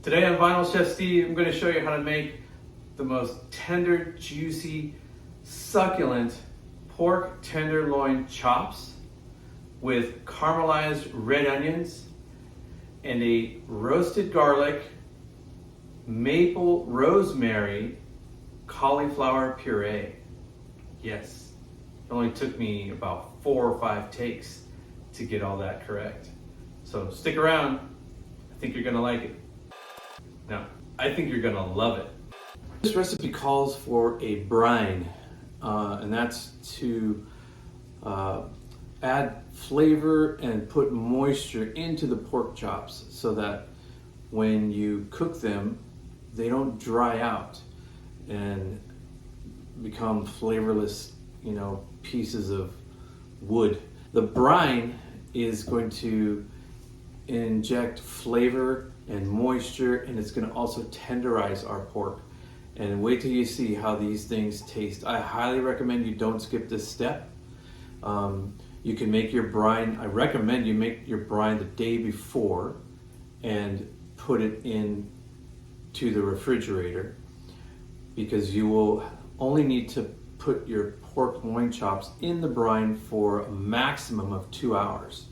Today on Vinyl Chef Steve, I'm going to show you how to make the most tender, juicy, succulent pork tenderloin chops with caramelized red onions and a roasted garlic, maple rosemary, cauliflower puree. Yes, it only took me about 4 or 5 takes to get all that correct. So stick around, I think you're gonna like it. No, I think you're gonna love it. This recipe calls for a brine, and that's to add flavor and put moisture into the pork chops so that when you cook them, they don't dry out and become flavorless, pieces of wood. The brine is going to inject flavor and moisture, and it's going to also tenderize our pork. And wait till you see how these things taste. I highly recommend you don't skip this step. You can make your brine, I recommend you make your brine the day before and put it in to the refrigerator, because you will only need to put your pork loin chops in the brine for a maximum of 2 hours.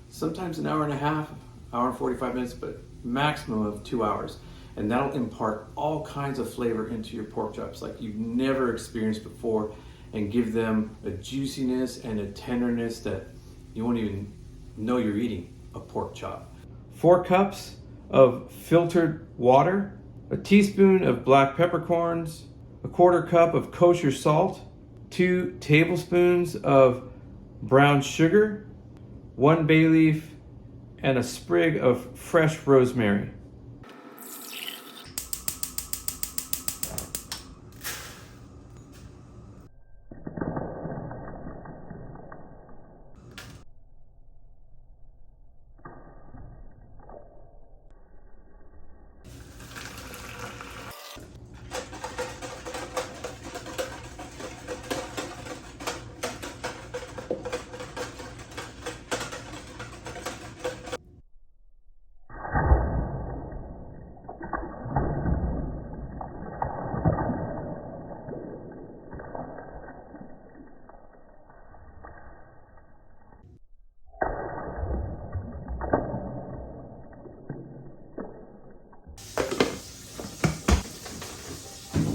Sometimes an hour and a half, hour and 45 minutes, but maximum of 2 hours. And that'll impart all kinds of flavor into your pork chops like you've never experienced before, and give them a juiciness and a tenderness that you won't even know you're eating a pork chop. 4 cups of filtered water, a teaspoon of black peppercorns, a 1/4 cup of kosher salt, 2 tablespoons of brown sugar, 1 bay leaf, and a sprig of fresh rosemary.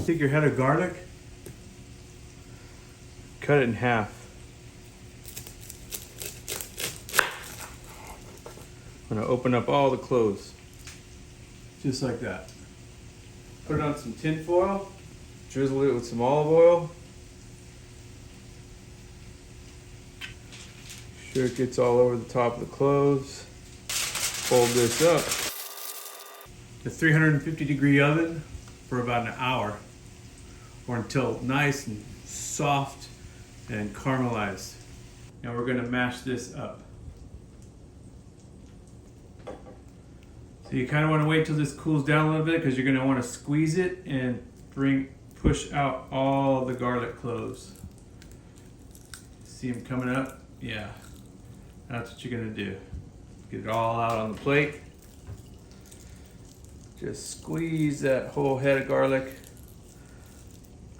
Take your head of garlic, cut it in half. I'm gonna open up all the cloves, just like that. Put it on some tin foil, drizzle it with some olive oil. Sure it gets all over the top of the cloves. Fold this up. The 350-degree oven for about an hour, or until nice and soft and caramelized. Now we're gonna mash this up. So you kind of want to wait till this cools down a little bit, because you're gonna want to squeeze it and push out all the garlic cloves. See them coming up? Yeah, that's what you're gonna do. Get it all out on the plate. Just squeeze that whole head of garlic.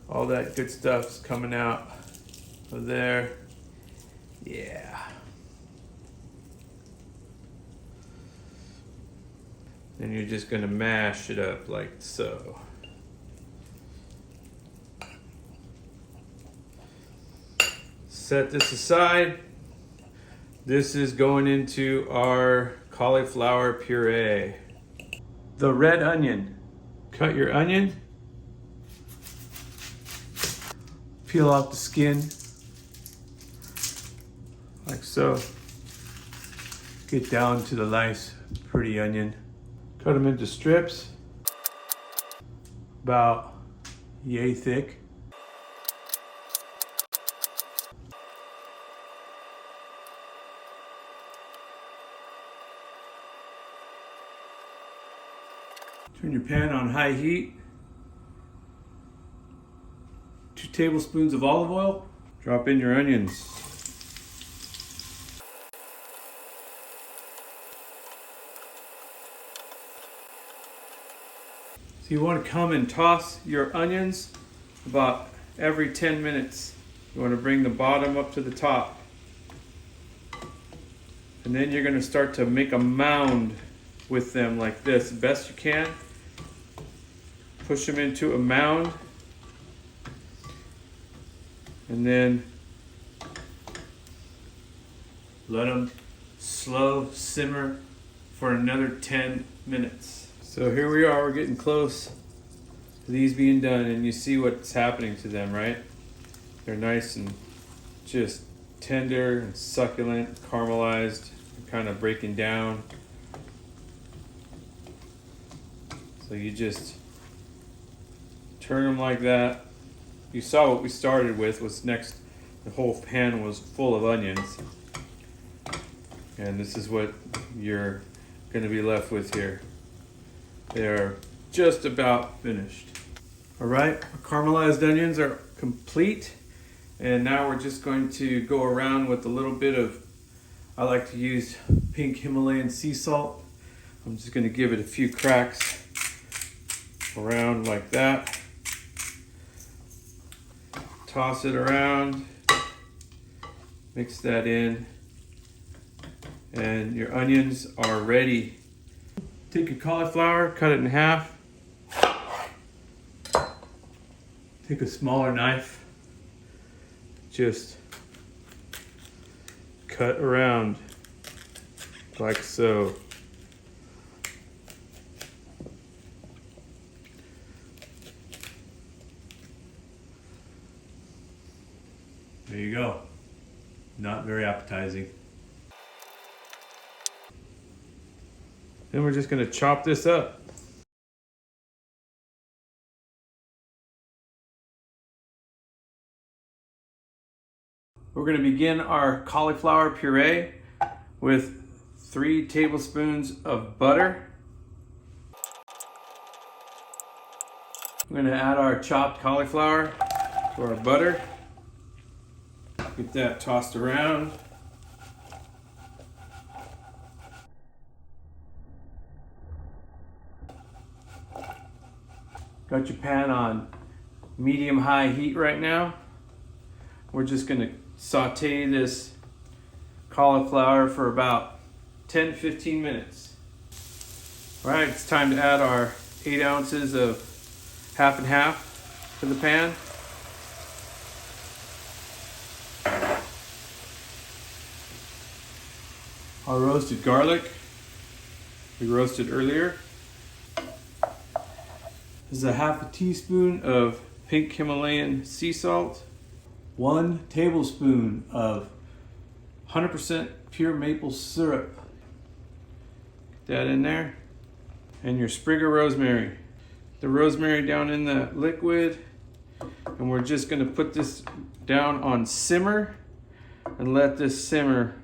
All that good stuff's coming out of there. Yeah. Then you're just gonna mash it up like so. Set this aside. This is going into our cauliflower puree. The red onion. Cut your onion. Peel off the skin, like so. Get down to the nice, pretty onion. Cut them into strips, about yay thick. Turn your pan on high heat. 2 tablespoons of olive oil. Drop in your onions. You want to come and toss your onions about every 10 minutes. You want to bring the bottom up to the top. And then you're going to start to make a mound with them like this, the best you can. Push them into a mound. And then let them slow simmer for another 10 minutes. So here we are, we're getting close to these being done, and you see what's happening to them, right? They're nice and just tender and succulent, caramelized, and kind of breaking down. So you just turn them like that. You saw what we started with was next, the whole pan was full of onions. And this is what you're going to be left with here. They are just about finished. All right, our caramelized onions are complete. And now we're just going to go around with a little bit of, I like to use pink Himalayan sea salt. I'm just going to give it a few cracks around like that. Toss it around, mix that in, and your onions are ready. Take your cauliflower, cut it in half. Take a smaller knife, just cut around like so. There you go. Not very appetizing. Then we're just going to chop this up. We're going to begin our cauliflower puree with 3 tablespoons of butter. We're going to add our chopped cauliflower to our butter. Get that tossed around. Got your pan on medium-high heat right now. We're just going to saute this cauliflower for about 10-15 minutes. All right, it's time to add our 8 ounces of half and half to the pan. Our roasted garlic, we roasted earlier. This is a half a teaspoon of pink Himalayan sea salt, 1 tablespoon of 100% pure maple syrup. Get that in there. And your sprig of rosemary. The rosemary down in the liquid. And we're just gonna put this down on simmer and let this simmer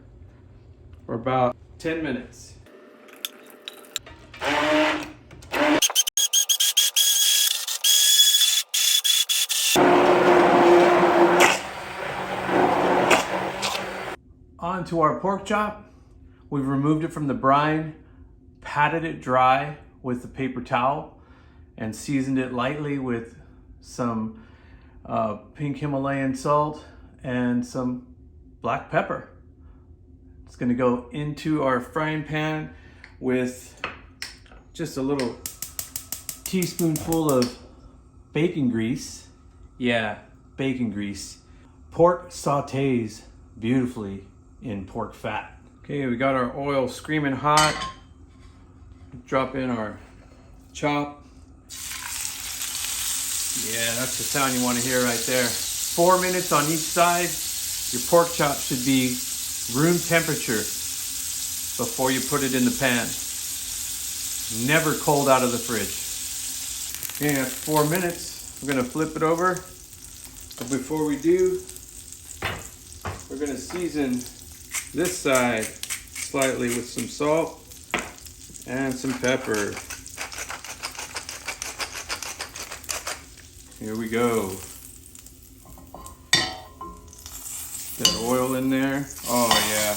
for about 10 minutes. On to our pork chop. We've removed it from the brine, patted it dry with a paper towel, and seasoned it lightly with some pink Himalayan salt and some black pepper. It's going to go into our frying pan with just a little teaspoonful of bacon grease. Yeah, bacon grease. Pork sautés beautifully in pork fat. Okay, we got our oil screaming hot. Drop in our chop. Yeah, that's the sound you want to hear right there. 4 minutes on each side. Your pork chop should be room temperature before you put it in the pan. Never cold out of the fridge. Okay, after 4 minutes, we're gonna flip it over. But before we do, we're gonna season this side slightly with some salt and some pepper. Here we go. That oil in there. Oh yeah.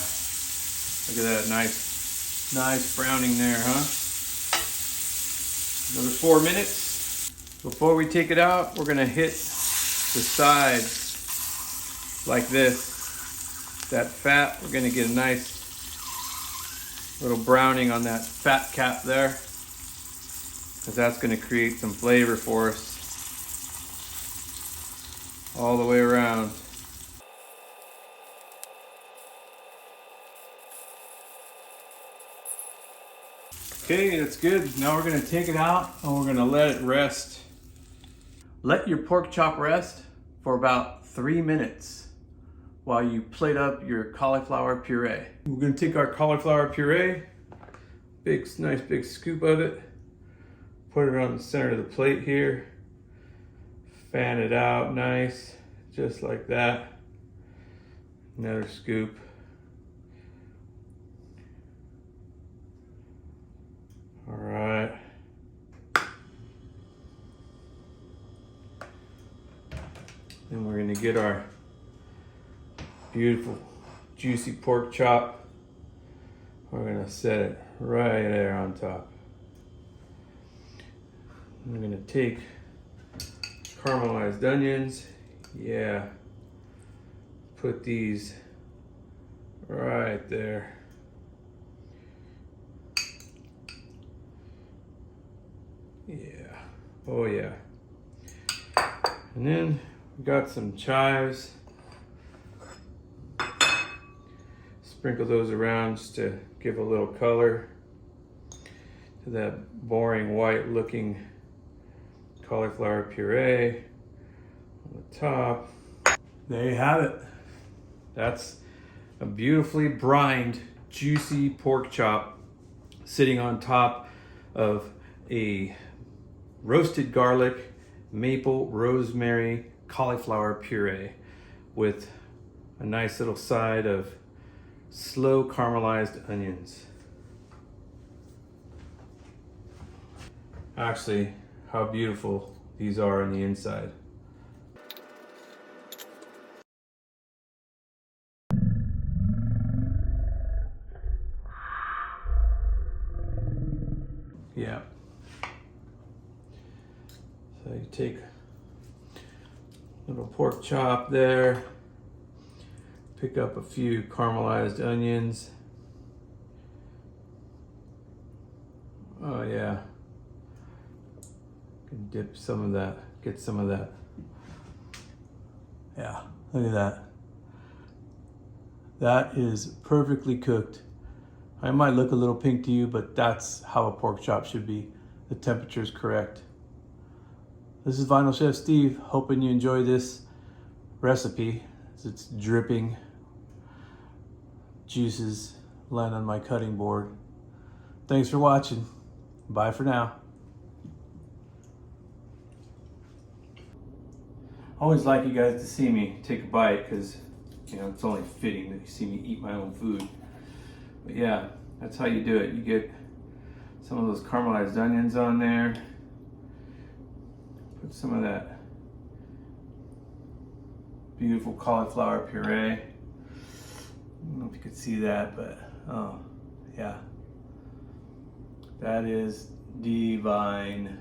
Look at that nice browning there, huh? Another 4 minutes. Before we take it out, we're gonna hit the sides like this. That fat, we're gonna get a nice little browning on that fat cap there, because that's gonna create some flavor for us all the way around. Okay, that's good. Now we're gonna take it out and we're gonna let it rest. Let your pork chop rest for about 3 minutes while you plate up your cauliflower puree. We're gonna take our cauliflower puree, nice big scoop of it, put it on the center of the plate here, fan it out nice, just like that. Another scoop. All right. Then we're gonna get our beautiful juicy pork chop. We're gonna set it right there on top. I'm gonna take caramelized onions. Yeah. Put these right there. Yeah. Oh yeah. And then we got some chives. Sprinkle those around just to give a little color to that boring white looking cauliflower puree on the top. There you have it. That's a beautifully brined, juicy pork chop sitting on top of a roasted garlic, maple, rosemary, cauliflower puree with a nice little side of slow caramelized onions. Actually, how beautiful these are on the inside. Yeah. So you take a little pork chop there, pick up a few caramelized onions. Oh yeah. Can dip some of that, get some of that. Yeah, look at that. That is perfectly cooked. I might look a little pink to you, but that's how a pork chop should be. The temperature is correct. This is Vinyl Chef Steve, hoping you enjoy this recipe as it's dripping. Juices land on my cutting board. Thanks for watching. Bye for now. I always like you guys to see me take a bite because, you know, it's only fitting that you see me eat my own food. But yeah, that's how you do it. You get some of those caramelized onions on there. Put some of that beautiful cauliflower puree. I don't know if you could see that, but oh, yeah. That is divine.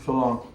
So long.